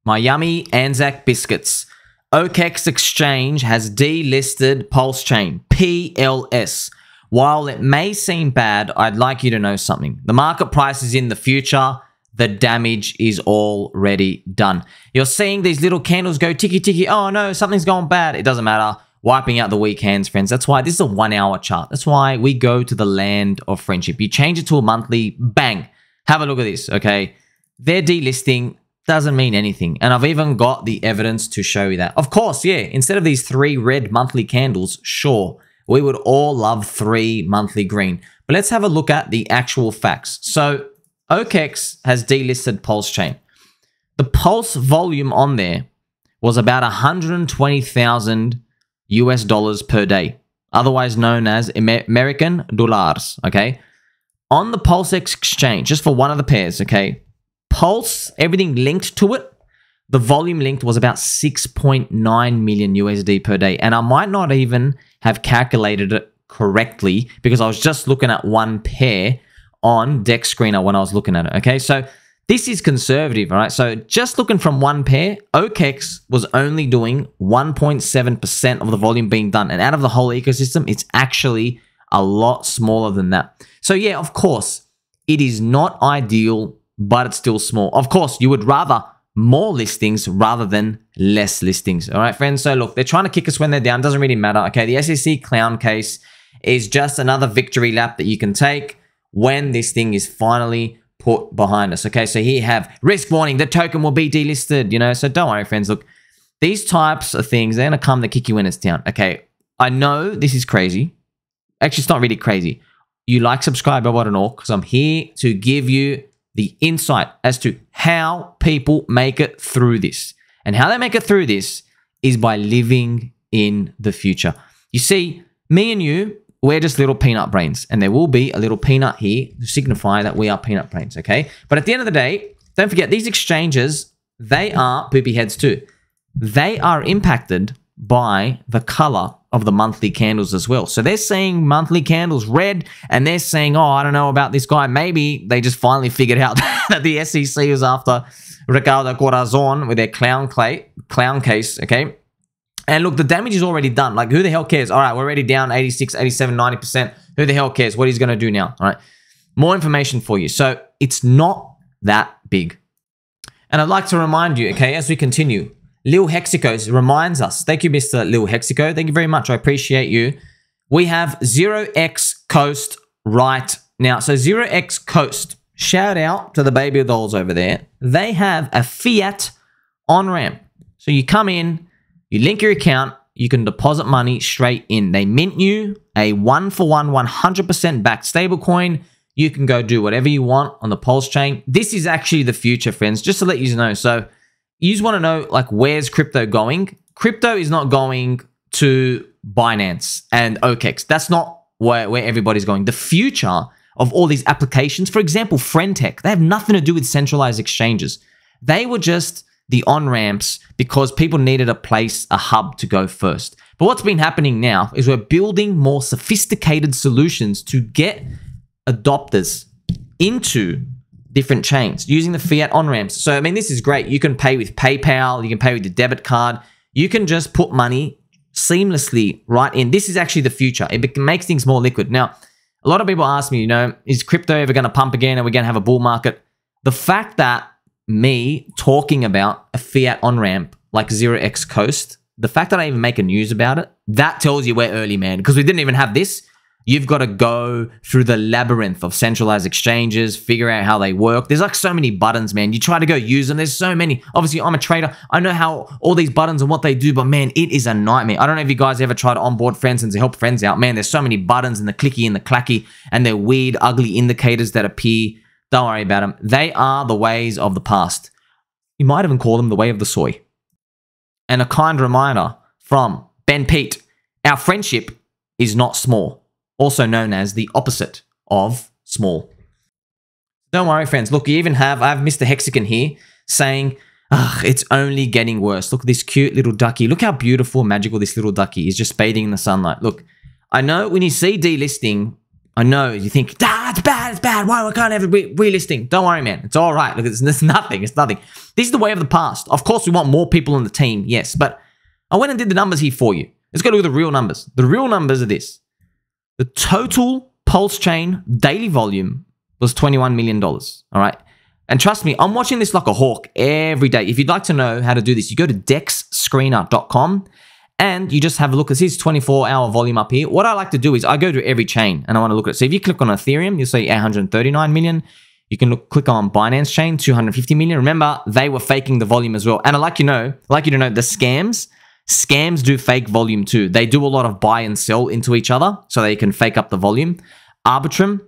My yummy Anzac biscuits. OkeX exchange has delisted PulseChain, PLS. While it may seem bad, I'd like you to know something. The market price is in the future. The damage is already done. You're seeing these little candles go ticky ticky. Oh no, something's gone bad. It doesn't matter. Wiping out the weak hands, friends. That's why this is a 1 hour chart. That's why we go to the land of friendship. You change it to a monthly, bang. Have a look at this, okay? Their delisting doesn't mean anything. And I've even got the evidence to show you that. Of course, yeah, instead of these 3 red monthly candles, sure, we would all love 3 monthly green. But let's have a look at the actual facts. So OkeX has delisted PulseChain. The Pulse volume on there was about 120,000 US dollars per day, otherwise known as American dollars, okay? On the PulseX exchange, just for one of the pairs, okay? Pulse, everything linked to it, the volume linked was about 6.9 million USD per day. And I might not even have calculated it correctly because I was just looking at one pair on Dex Screener when I was looking at it, okay? So this is conservative, all right? So just looking from one pair, OkeX was only doing 1.7% of the volume being done. And out of the whole ecosystem, it's actually a lot smaller than that. So yeah, of course, it is not ideal, but it's still small. Of course, you would rather more listings rather than less listings. All right, friends? So look, they're trying to kick us when they're down. Doesn't really matter, okay? The SEC clown case is just another victory lap that you can take when this thing is finally put behind us, okay? So here you have risk warning, the token will be delisted, you know? So don't worry, friends. Look, these types of things, they're going to come to kick you when it's down, okay? I know this is crazy. Actually, it's not really crazy. You like, subscribe, bell button, all, because I'm here to give you the insight as to how people make it through this. And how they make it through this is by living in the future. You see, me and you, we're just little peanut brains, and there will be a little peanut here to signify that we are peanut brains, okay? But at the end of the day, don't forget, these exchanges, they are poopy heads too. They are impacted by the color of the monthly candles as well. So they're seeing monthly candles red, and they're saying, oh, I don't know about this guy. Maybe they just finally figured out that the SEC was after Ricardo Corazon with their clown case, okay? And look, the damage is already done. Like, who the hell cares? All right, we're already down 86, 87, 90%. Who the hell cares what he's going to do now? All right, more information for you. So it's not that big. And I'd like to remind you, okay, as we continue, Lil Hexicos reminds us. Thank you, Mr. Lil Hexico. Thank you very much. I appreciate you. We have 0x Coast right now. So 0x Coast, shout out to the baby dolls over there. They have a fiat on-ramp. So you come in, you link your account, you can deposit money straight in. They mint you a 1-for-1, 100% backed stablecoin. You can go do whatever you want on the Pulse chain. This is actually the future, friends, just to let you know. So you just want to know, like, where's crypto going? Crypto is not going to Binance and OkeX. That's not where everybody's going. The future of all these applications, for example, Friendtech, they have nothing to do with centralized exchanges. They were just the on-ramps because people needed a hub to go first. But what's been happening now is we're building more sophisticated solutions to get adopters into different chains using the fiat on-ramps. So, I mean, this is great. You can pay with PayPal. You can pay with your debit card. You can just put money seamlessly right in. This is actually the future. It makes things more liquid. Now, a lot of people ask me, you know, is crypto ever going to pump again? Are we going to have a bull market? The fact that me talking about a fiat on-ramp like 0x Coast, the fact that I even make a news about it, that tells you we're early, man. Because we didn't even have this. You've got to go through the labyrinth of centralized exchanges, figure out how they work. There's like so many buttons, man. You try to go use them. There's so many. Obviously, I'm a trader. I know how all these buttons and what they do, but man, it is a nightmare. I don't know if you guys ever try to onboard friends and to help friends out. Man, there's so many buttons and the clicky and the clacky and they're weird, ugly indicators that appear. Don't worry about them. They are the ways of the past. You might even call them the way of the soy. And a kind reminder from Ben Pete, our friendship is not small, also known as the opposite of small. Don't worry, friends. Look, I have Mr. Hexagon here saying, it's only getting worse. Look at this cute little ducky. Look how beautiful and magical this little ducky is, just bathing in the sunlight. Look, I know when you see delisting, I know you think, it's bad. Why can't I have a relisting? Don't worry, man. It's all right. Look, it's nothing. It's nothing. This is the way of the past. Of course, we want more people on the team, yes. But I went and did the numbers here for you. Let's go look at the real numbers. The real numbers are this. The total PulseChain daily volume was $21 million, all right? And trust me, I'm watching this like a hawk every day. If you'd like to know how to do this, you go to dexscreener.com and you just have a look. This is 24-hour volume up here. What I like to do is I go to every chain and I want to look at it. So if you click on Ethereum, you'll see 839 million. You can click on Binance Chain, 250 million. Remember, they were faking the volume as well. And I'd like you to know the scams do fake volume too. They do a lot of buy and sell into each other so they can fake up the volume. Arbitrum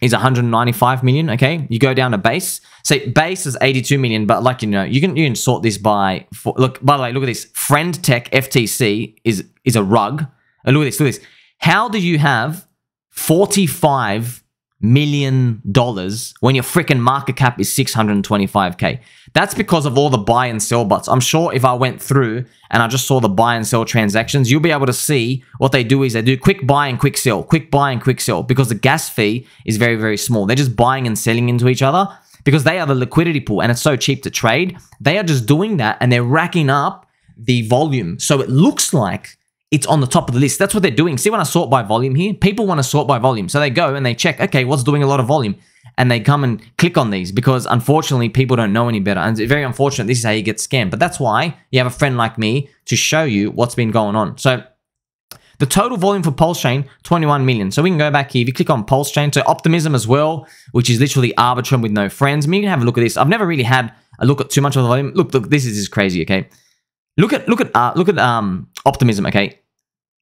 is 195 million, okay? You go down to base. Say base is 82 million, but like, you can sort this by, look, by the way, look at this. Friend Tech FTC is a rug. And look at this. How do you have $45 million when your freaking market cap is 625K? That's because of all the buy and sell bots. I'm sure if I went through and I just saw the buy and sell transactions, you'll be able to see what they do is they do quick buy and quick sell, because the gas fee is very, very small. They're just buying and selling into each other because they are the liquidity pool and it's so cheap to trade. They are just doing that and they're racking up the volume. So it looks like it's on the top of the list. That's what they're doing. See, when I sort by volume here, people want to sort by volume. So they go and they check, okay, what's doing a lot of volume? And they come and click on these because unfortunately, people don't know any better. And it's very unfortunate. This is how you get scammed. But that's why you have a friend like me to show you what's been going on. So the total volume for PulseChain, 21 million. So we can go back here. If you click on PulseChain, so Optimism as well, which is literally Arbitrum with no friends. I mean, you can have a look at this. I've never really had a look at too much of the volume. Look, this is just crazy, okay? Look at Optimism, okay?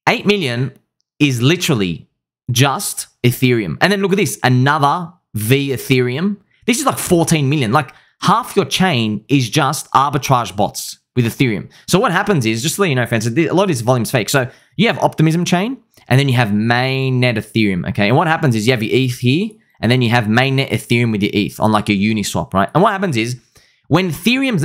8 million is literally just Ethereum. And then look at this, another V Ethereum. This is like 14 million. Like half your chain is just arbitrage bots with Ethereum. So what happens is, just to let you know, friends, a lot of this volume is fake. So you have Optimism chain and then you have mainnet Ethereum, okay? And what happens is you have your ETH here and then you have mainnet Ethereum with your ETH on like your Uniswap, right? And what happens is when let's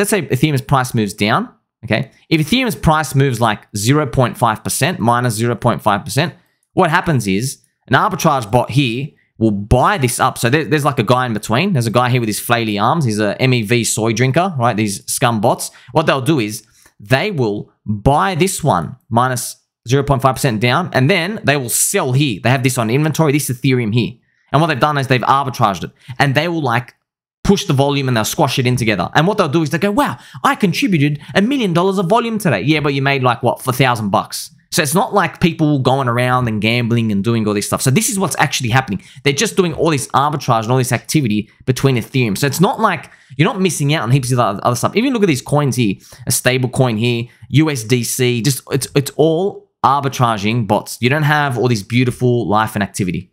say Ethereum's price moves down, okay? If Ethereum's price moves like 0.5%, minus 0.5%, what happens is an arbitrage bot here will buy this up. So there's like a guy in between. There's a guy here with his flaily arms. He's a MEV soy drinker, right? These scum bots. What they'll do is they will buy this one minus 0.5% down, and then they will sell here. They have this on inventory, this Ethereum here. And what they've done is they've arbitraged it. And they will like push the volume and they'll squash it in together. And what they'll do is they go, wow, I contributed $1 million of volume today. Yeah, but you made like what, for $1,000. So it's not like people going around and gambling and doing all this stuff. So this is what's actually happening. They're just doing all this arbitrage and all this activity between Ethereum. So it's not like you're not missing out on heaps of other stuff. Even look at these coins here, a stable coin here, USDC, just it's all arbitraging bots. You don't have all this beautiful life and activity.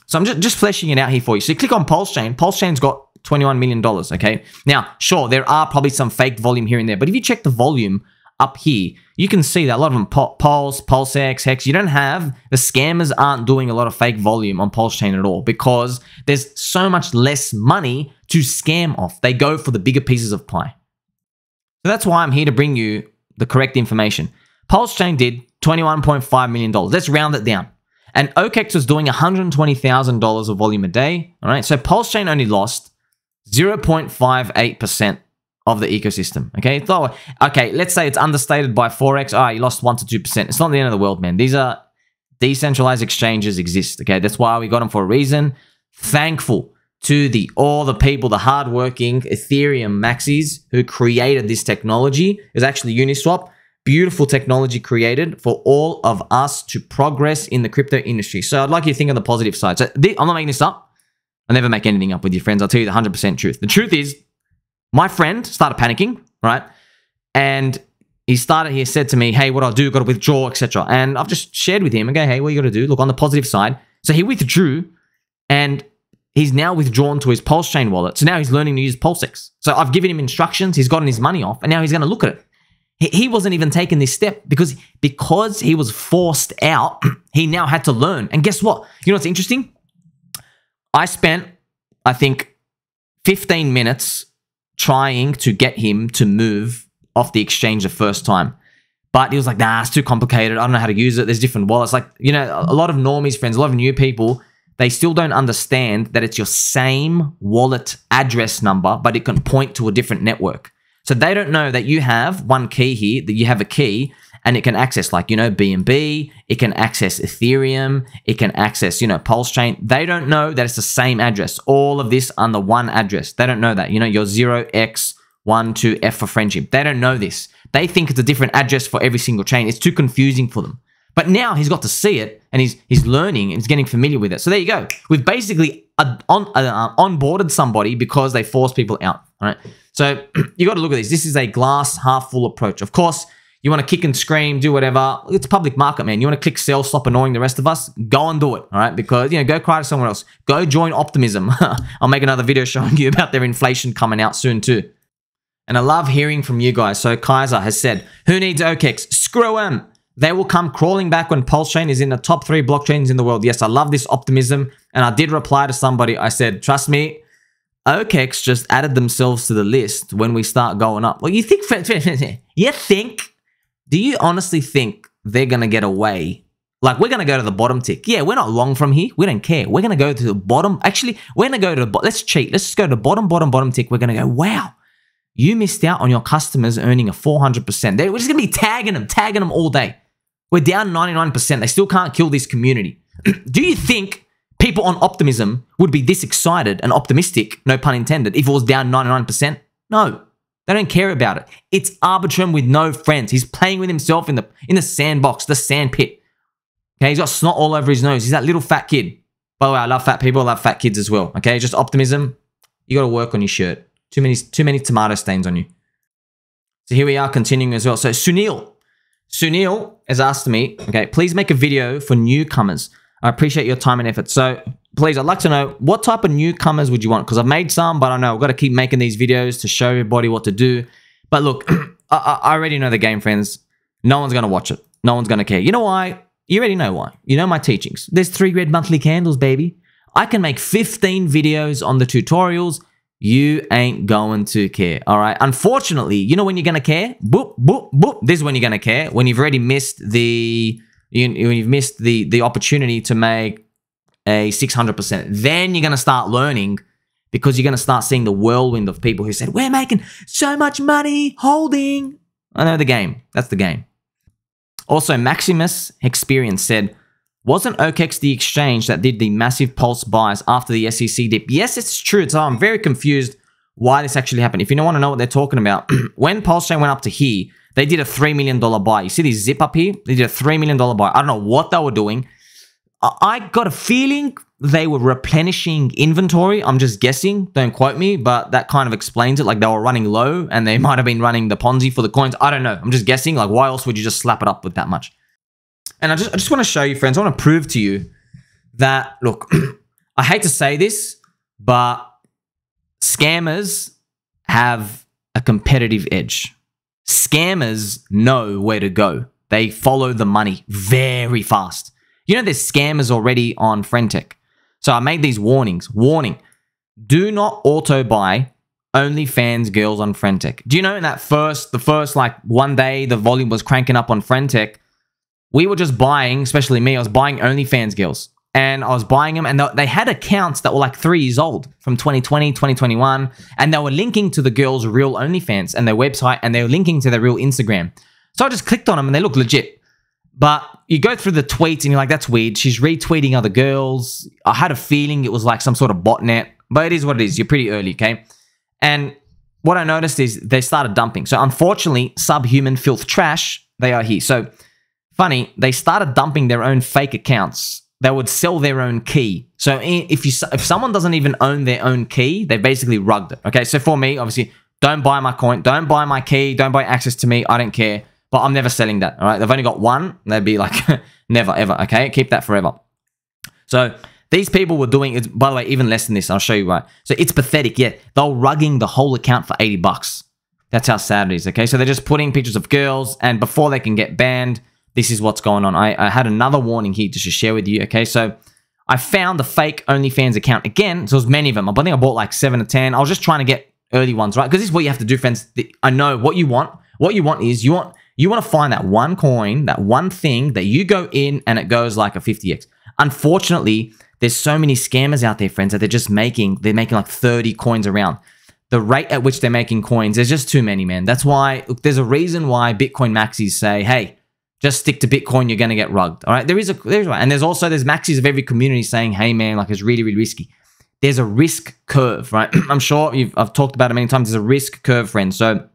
So I'm just fleshing it out here for you. So you click on PulseChain. PulseChain's got $21 million, okay? Now, sure, there are probably some fake volume here and there, but if you check the volume up here, you can see that a lot of them, Pulse, PulseX, Hex, the scammers aren't doing a lot of fake volume on PulseChain at all because there's so much less money to scam off. They go for the bigger pieces of pie. So that's why I'm here to bring you the correct information. PulseChain did $21.5 million. Let's round it down. And OkeX was doing $120,000 of volume a day, all right? So PulseChain only lost 0.58% of the ecosystem, okay? So, okay, let's say it's understated by 4x. All right, you lost 1 to 2%. It's not the end of the world, man. These are decentralized exchanges exist, okay? That's why we got them for a reason. Thankful to all the people, the hardworking Ethereum maxis who created this technology. It was actually Uniswap. Beautiful technology created for all of us to progress in the crypto industry. So I'd like you to think on the positive side. So I'm not making this up. I never make anything up with your friends. I'll tell you the 100% truth. The truth is, my friend started panicking, right? And he said to me, hey, what do I do? Got to withdraw, etc. And I've just shared with him, okay, hey, what you got to do? Look, on the positive side. So he withdrew and he's now withdrawn to his PulseChain wallet. So now he's learning to use PulseX. So I've given him instructions. He's gotten his money off and now he's going to look at it. He wasn't even taking this step because he was forced out. He now had to learn. And guess what? You know what's interesting? I spent, I think, 15 minutes trying to get him to move off the exchange the first time. But he was like, nah, it's too complicated. I don't know how to use it. There's different wallets. Like, a lot of normies, friends, a lot of new people, they still don't understand that it's your same wallet address number, but it can point to a different network. So they don't know that you have one key here, that you have a key, and it can access, like, BNB, it can access Ethereum, it can access, PulseChain. They don't know that it's the same address. All of this under one address. They don't know that. Your 0x12F for friendship. They don't know this. They think it's a different address for every single chain. It's too confusing for them. But now he's got to see it, and he's learning, and he's getting familiar with it. So there you go. We've basically onboarded somebody because they force people out. All right. So you got to look at this. This is a glass half full approach. Of course, you want to kick and scream, do whatever. It's a public market, man. You want to click sell, stop annoying the rest of us? Go and do it, all right? Because, go cry to someone else. Go join Optimism. I'll make another video showing you about their inflation coming out soon too. And I love hearing from you guys. So Kaiser has said, who needs OkeX? Screw them. They will come crawling back when PulseChain is in the top 3 blockchains in the world. Yes, I love this optimism. And I did reply to somebody. I said, trust me, OkeX just added themselves to the list when we start going up. Well, do you honestly think they're going to get away? Like, we're going to go to the bottom tick. Yeah, we're not long from here. We don't care. We're going to go to the bottom. Actually, we're going to go to the let's cheat. Let's just go to the bottom tick. We're going to go, wow, you missed out on your customers earning a 400%. We're just going to be tagging them all day. We're down 99%. They still can't kill this community. Do you think people on Optimism would be this excited and optimistic, no pun intended, if it was down 99%? No, they don't care about it. It's Arbitrum with no friends. He's playing with himself in the sandbox, the sand pit. Okay, he's got snot all over his nose. He's that little fat kid. By the way, I love fat people. I love fat kids as well. Okay, just Optimism. You got to work on your shirt. Too many tomato stains on you. So here we are continuing as well. So Sunil has asked me, okay, please make a video for newcomers. I appreciate your time and effort. So please, I'd like to know, what type of newcomers would you want? Because I've made some, but I know I've got to keep making these videos to show everybody what to do. But look, I already know the game, friends. No one's going to watch it. No one's going to care. You know why? You already know why. You know my teachings. There's 3 red monthly candles, baby. I can make 15 videos on the tutorials. You ain't going to care, all right? Unfortunately, you know when you're going to care? Boop, boop, boop. This is when you're going to care. When you've already missed the opportunity to make a 600%. Then you're going to start learning, because you're going to start seeing the whirlwind of people who said, we're making so much money holding. I know the game. That's the game. Also, Maximus Experience said, wasn't OkeX the exchange that did the massive pulse buys after the SEC dip? Yes, it's true. So I'm very confused why this actually happened. If you don't want to know what they're talking about, when PulseChain went up to here, they did a $3 million buy. You see this zip up here? They did a $3 million buy. I don't know what they were doing. I got a feeling they were replenishing inventory. I'm just guessing. Don't quote me, but that kind of explains it. Like, they were running low and they might have been running the Ponzi for the coins. I don't know. I'm just guessing. Like, why else would you just slap it up with that much? And I just want to show you, friends, I want to prove to you that, look, I hate to say this, but scammers have a competitive edge. Scammers know where to go. They follow the money very fast. You know, there's scammers already on Friendtech. So I made these warnings. Warning, do not auto-buy OnlyFans girls on Friendtech. Do you know in that the first like one day the volume was cranking up on Friendtech, we were just buying, especially me, I was buying OnlyFans girls. And I was buying them, and they had accounts that were like 3 years old from 2020, 2021. And they were linking to the girls' real OnlyFans and their website, and they were linking to their real Instagram. So I just clicked on them, and they look legit. But you go through the tweets, and you're like, that's weird. She's retweeting other girls. I had a feeling it was like some sort of botnet. But it is what it is. You're pretty early, okay? And what I noticed is they started dumping. So unfortunately, subhuman filth trash, they are here. So funny, they started dumping their own fake accounts. They would sell their own key. So if someone doesn't even own their own key, they basically rugged it. Okay, so for me, obviously, don't buy my coin, don't buy my key, don't buy access to me. I don't care. But I'm never selling that. All right, they've only got one. They'd be like, never ever. Okay, keep that forever. So these people were doing it. By the way, even less than this. I'll show you why. So it's pathetic. Yeah, they're rugging the whole account for $80. That's how sad it is. Okay, so they're just putting pictures of girls, and before they can get banned, this is what's going on. I had another warning here to share with you, okay? So I found the fake OnlyFans account again. So there's many of them. I think I bought like 7 or 10. I was just trying to get early ones, right? Because this is what you have to do, friends. I know what you want. What you want is you want to find that one coin, that one thing that you go in and it goes like a 50x. Unfortunately, there's so many scammers out there, friends, that they're making like 30 coins around. The rate at which they're making coins, there's just too many, man. That's why, look, there's a reason why Bitcoin maxis say, hey, just stick to Bitcoin, you're going to get rugged. All right, there's there's maxis of every community saying, hey, man, like it's really, really risky. There's a risk curve, right? I'm sure I've talked about it many times. There's a risk curve, friends. So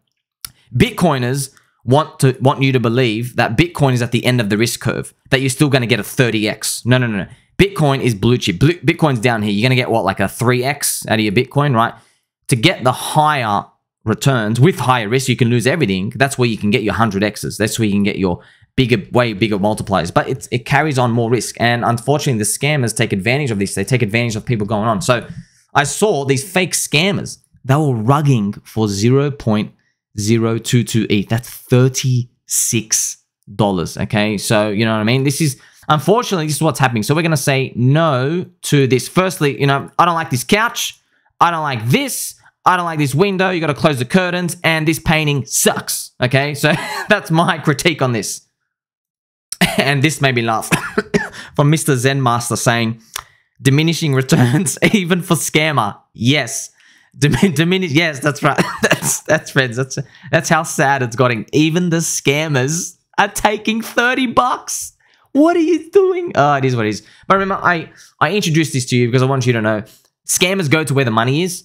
Bitcoiners want you to believe that Bitcoin is at the end of the risk curve, that you're still going to get a 30x. No. Bitcoin is blue chip. Bitcoin's down here. You're going to get what, like a 3x out of your Bitcoin, right? To get the higher returns with higher risk, you can lose everything. That's where you can get your 100x's. That's where you can get your way bigger multipliers. But it carries on more risk. And unfortunately, the scammers take advantage of this. They take advantage of people going on. So I saw these fake scammers. They were rugging for 0.022 ETH. That's $36. Okay, so you know what I mean? Unfortunately, this is what's happening. So we're going to say no to this. Firstly, I don't like this couch. I don't like this. I don't like this window. You got to close the curtains. And this painting sucks. Okay, so that's my critique on this. And this made me laugh. From Mr. Zen Master saying, diminishing returns even for scammer. Yes. Yes, that's right. That's friends. That's how sad it's getting. Even the scammers are taking $30. What are you doing? Oh, it is what it is. But remember, I introduced this to you because I want you to know scammers go to where the money is.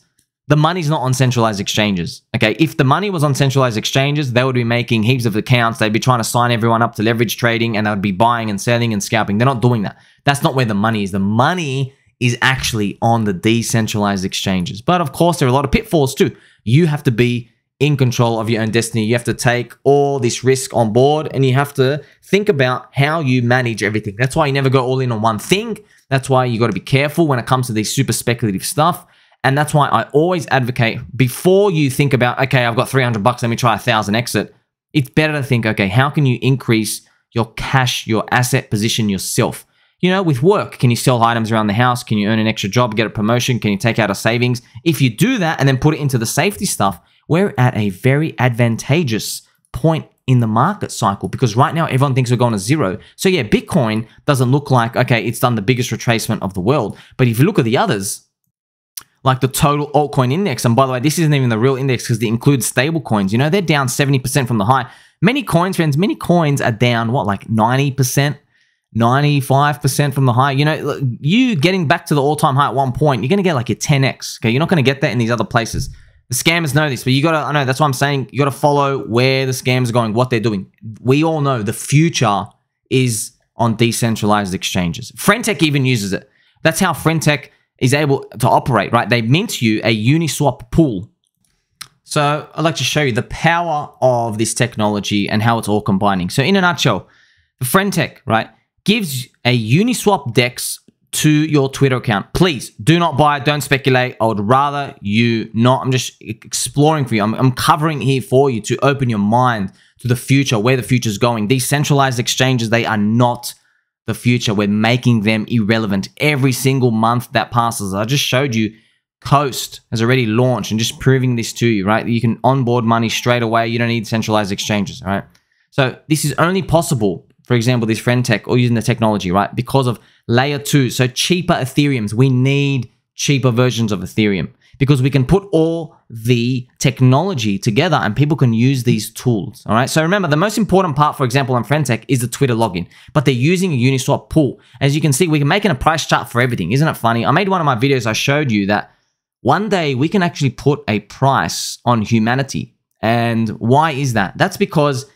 The money's not on centralized exchanges. Okay, if the money was on centralized exchanges, they would be making heaps of accounts. They'd be trying to sign everyone up to leverage trading, and they would be buying and selling and scalping. They're not doing that. That's not where the money is. The money is actually on the decentralized exchanges. But of course, there are a lot of pitfalls too. You have to be in control of your own destiny. You have to take all this risk on board, and you have to think about how you manage everything. That's why you never go all in on one thing. That's why you got to be careful when it comes to these super speculative stuff. And that's why I always advocate, before you think about, okay, I've got $300, let me try 1,000 exit. It's better to think, okay, how can you increase your cash, your asset position yourself? With work, can you sell items around the house? Can you earn an extra job, get a promotion? Can you take out a savings? If you do that and then put it into the safety stuff, we're at a very advantageous point in the market cycle, because right now everyone thinks we're going to zero. So yeah, Bitcoin doesn't look like, okay, it's done the biggest retracement of the world. But if you look at the others, like the total altcoin index, and by the way, this isn't even the real index because it includes stable coins. They're down 70% from the high. Many coins, friends, are down, what, like 90%, 95% from the high. You getting back to the all-time high at one point, you're going to get like your 10x. Okay, you're not going to get that in these other places. The scammers know this, but I know, that's why I'm saying you got to follow where the scammers are going, what they're doing. We all know the future is on decentralized exchanges. Friendtech even uses it. That's how Friendtech is able to operate, right? They mint you a Uniswap pool. So I'd like to show you the power of this technology and how it's all combining. So in a nutshell, the Friendtech, right, gives a Uniswap DEX to your Twitter account. Please do not buy it. Don't speculate. I would rather you not. I'm just exploring for you. I'm covering here for you to open your mind to the future, where the future is going. These centralized exchanges, they are not the future. We're making them irrelevant every single month that passes. I just showed you Coast has already launched, and just proving this to you, right? You can onboard money straight away. You don't need centralized exchanges, all right? So this is only possible, for example, this Friendtech, or using the technology, right? Because of layer 2, so cheaper Ethereums. We need cheaper versions of Ethereum because we can put all the technology together and people can use these tools, all right? So remember, the most important part, for example, on Friendtech is the Twitter login, but they're using a Uniswap pool. As you can see, we can make a price chart for everything. Isn't it funny? I made one of my videos, I showed you that one day we can actually put a price on humanity. And why is that? That's because,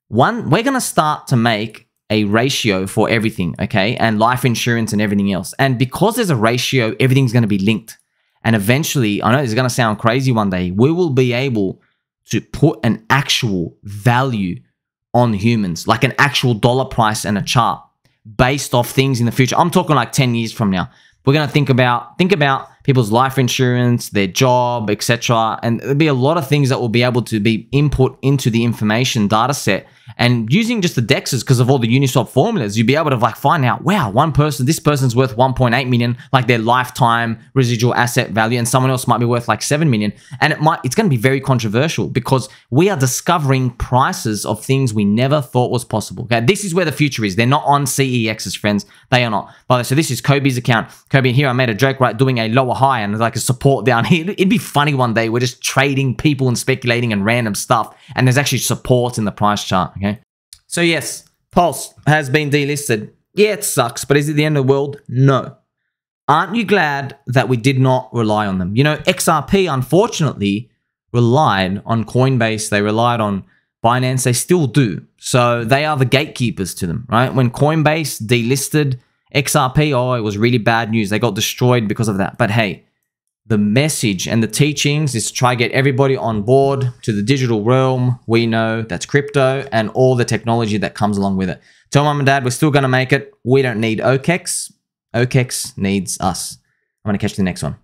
one, we're going to start to make a ratio for everything, okay? And life insurance and everything else. And because there's a ratio, everything's going to be linked. And eventually, I know this is going to sound crazy one day, we will be able to put an actual value on humans, like an actual dollar price and a chart based off things in the future. I'm talking like 10 years from now. We're going to think about people's life insurance, their job, etc. And there'll be a lot of things that will be able to be input into the information data set. And using just the DEXs because of all the Uniswap formulas, you'd be able to like find out, wow, this person's worth 1.8 million, like their lifetime residual asset value, and someone else might be worth like 7 million. And it's going to be very controversial because we are discovering prices of things we never thought was possible. Okay, this is where the future is. They're not on CEXs, friends. They are not. By the way, so this is Kobe's account. Kobe, here I made a joke, right, doing a lower high and like a support down here. It'd be funny one day. We're just trading people and speculating and random stuff, and there's actually support in the price chart. Okay, so yes, Pulse has been delisted. Yeah, it sucks, but is it the end of the world? No. Aren't you glad that we did not rely on them? You know, XRP, unfortunately, relied on Coinbase. They relied on Binance. They still do. So they are the gatekeepers to them, right? When Coinbase delisted XRP, oh, it was really bad news. They got destroyed because of that. But hey, the message and the teachings is to try to get everybody on board to the digital realm. We know that's crypto and all the technology that comes along with it. Tell mom and dad, we're still going to make it. We don't need OkeX. OkeX needs us. I'm going to catch you in the next one.